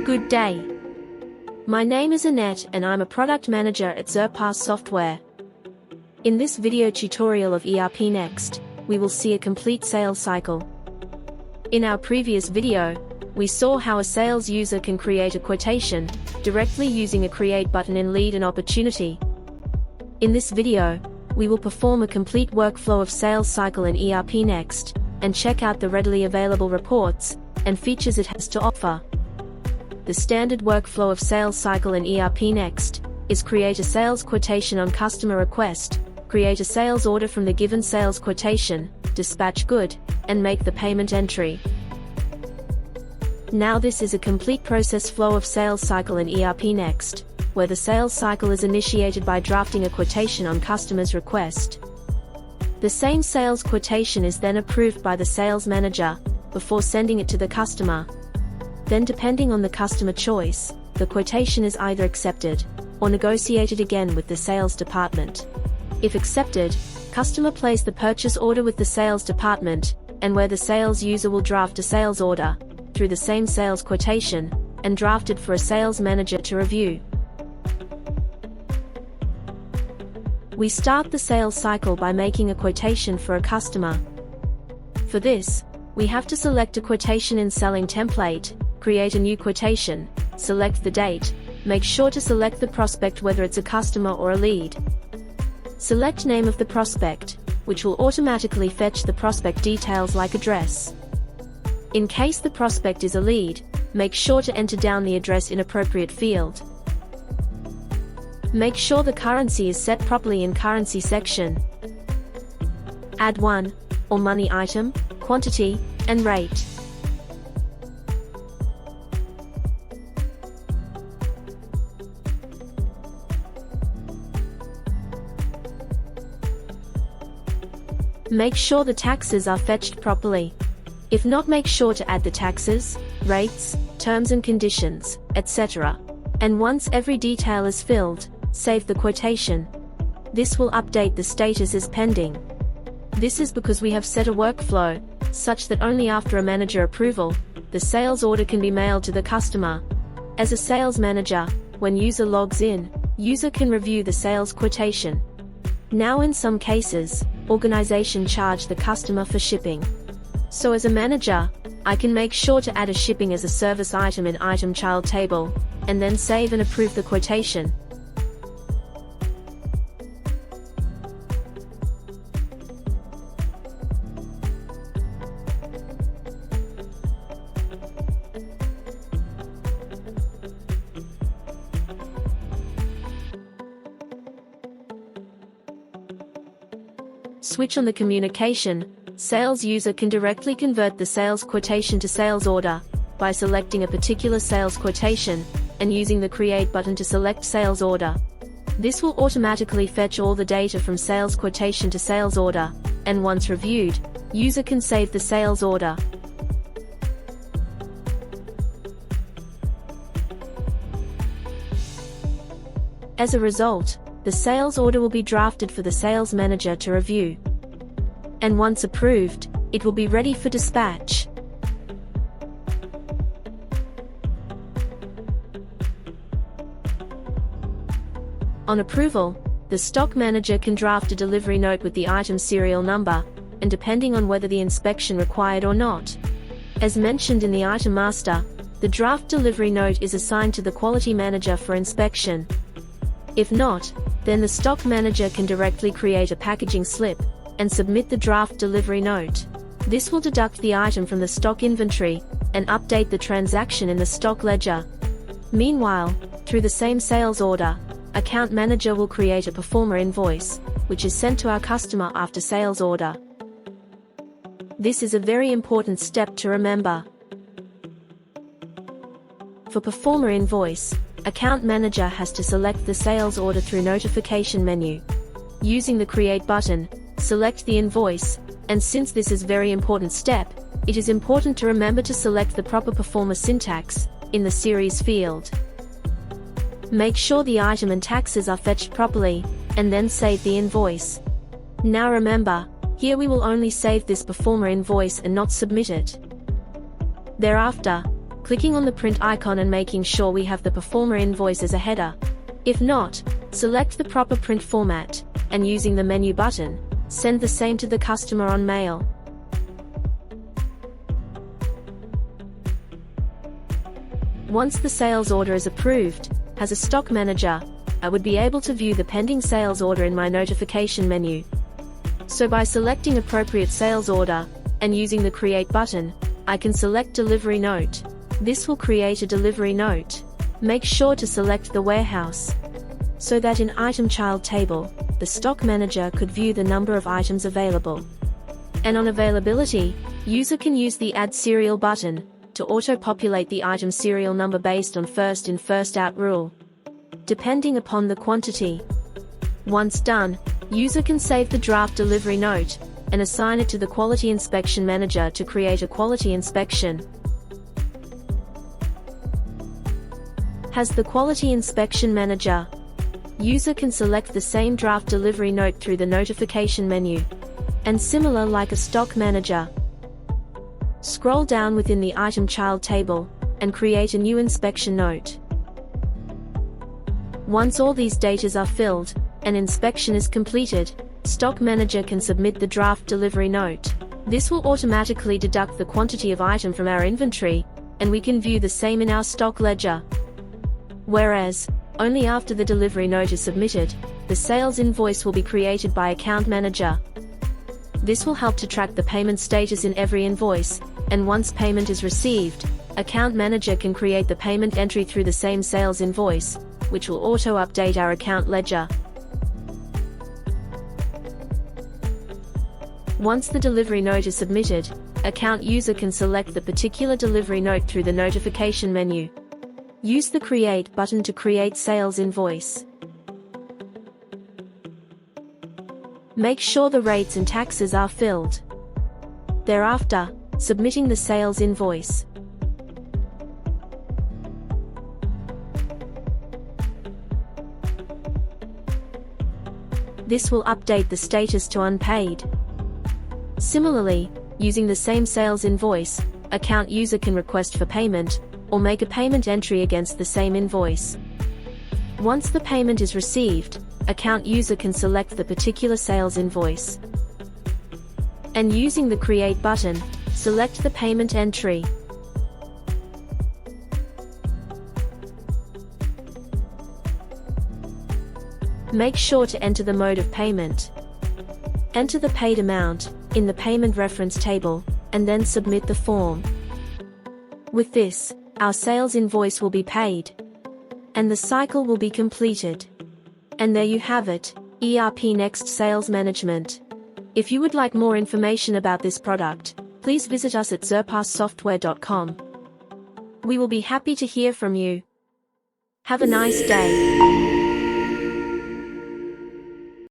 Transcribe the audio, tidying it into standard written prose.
Good day. My name is Annette and I'm a product manager at Surpass Software. In this video tutorial of ERPNext, we will see a complete sales cycle. In our previous video, we saw how a sales user can create a quotation directly using a Create button in Lead an Opportunity. In this video, we will perform a complete workflow of sales cycle in ERPNext and check out the readily available reports and features it has to offer. The standard workflow of sales cycle in ERPNext is create a sales quotation on customer request, create a sales order from the given sales quotation, dispatch good, and make the payment entry. Now this is a complete process flow of sales cycle in ERPNext, where the sales cycle is initiated by drafting a quotation on customer's request. The same sales quotation is then approved by the sales manager before sending it to the customer. Then, depending on the customer choice, the quotation is either accepted or negotiated again with the sales department. If accepted, customer places the purchase order with the sales department, and where the sales user will draft a sales order through the same sales quotation and draft it for a sales manager to review. We start the sales cycle by making a quotation for a customer. For this, we have to select a quotation in selling template, create a new quotation, select the date, make sure to select the prospect whether it's a customer or a lead. Select name of the prospect, which will automatically fetch the prospect details like address. In case the prospect is a lead, make sure to enter down the address in appropriate field. Make sure the currency is set properly in currency section. Add one or money item, quantity, and rate. Make sure the taxes are fetched properly. If not, make sure to add the taxes, rates, terms and conditions, etc. And once every detail is filled, save the quotation. This will update the status as pending. This is because we have set a workflow such that only after a manager approval, the sales order can be mailed to the customer. As a sales manager, when user logs in, user can review the sales quotation. Now in some cases, organization charge the customer for shipping. So as a manager, I can make sure to add a shipping as a service item in item child table, and then save and approve the quotation. Switch on the communication. Sales user can directly convert the sales quotation to sales order by selecting a particular sales quotation and using the Create button to select sales order. This will automatically fetch all the data from sales quotation to sales order, and once reviewed, user can save the sales order. As a result, the sales order will be drafted for the sales manager to review. And once approved, it will be ready for dispatch. On approval, the stock manager can draft a delivery note with the item serial number, and depending on whether the inspection required or not. As mentioned in the item master, the draft delivery note is assigned to the quality manager for inspection. If not, then the stock manager can directly create a packaging slip and submit the draft delivery note. This will deduct the item from the stock inventory and update the transaction in the stock ledger. Meanwhile, through the same sales order, account manager will create a performer invoice, which is sent to our customer after sales order. This is a very important step to remember. For performer invoice, account manager has to select the sales order through notification menu. Using the Create button, select the invoice, and since this is a very important step, it is important to remember to select the proper performer syntax in the series field. Make sure the item and taxes are fetched properly, and then save the invoice. Now remember, here we will only save this performer invoice and not submit it. Thereafter, clicking on the print icon and making sure we have the performer invoice as a header. If not, select the proper print format, and using the menu button, send the same to the customer on mail. Once the sales order is approved, as a stock manager, I would be able to view the pending sales order in my notification menu. So by selecting appropriate sales order, and using the Create button, I can select Delivery Note. This will create a delivery note. Make sure to select the warehouse, so that in Item Child table, the stock manager could view the number of items available. And on availability, user can use the Add Serial button to auto-populate the item serial number based on first in first out rule, depending upon the quantity. Once done, user can save the draft delivery note and assign it to the Quality Inspection Manager to create a quality inspection. As the Quality Inspection Manager, user can select the same draft delivery note through the notification menu, and similar like a stock manager. Scroll down within the Item Child table, and create a new inspection note. Once all these datas are filled, and inspection is completed, Stock Manager can submit the draft delivery note. This will automatically deduct the quantity of item from our inventory, and we can view the same in our stock ledger. Whereas, only after the delivery note is submitted, the sales invoice will be created by Account Manager. This will help to track the payment status in every invoice, and once payment is received, Account Manager can create the payment entry through the same sales invoice, which will auto-update our account ledger. Once the delivery note is submitted, account user can select the particular delivery note through the notification menu. Use the Create button to create sales invoice. Make sure the rates and taxes are filled. Thereafter, submitting the sales invoice. This will update the status to unpaid. Similarly, using the same sales invoice, account user can request for payment, or make a payment entry against the same invoice. Once the payment is received, account user can select the particular sales invoice. And using the Create button, select the payment entry. Make sure to enter the mode of payment. Enter the paid amount in the payment reference table, and then submit the form. With this, our sales invoice will be paid, and the cycle will be completed. And there you have it, ERPNext Sales Management. If you would like more information about this product, please visit us at ERPNext.com. We will be happy to hear from you. Have a nice day.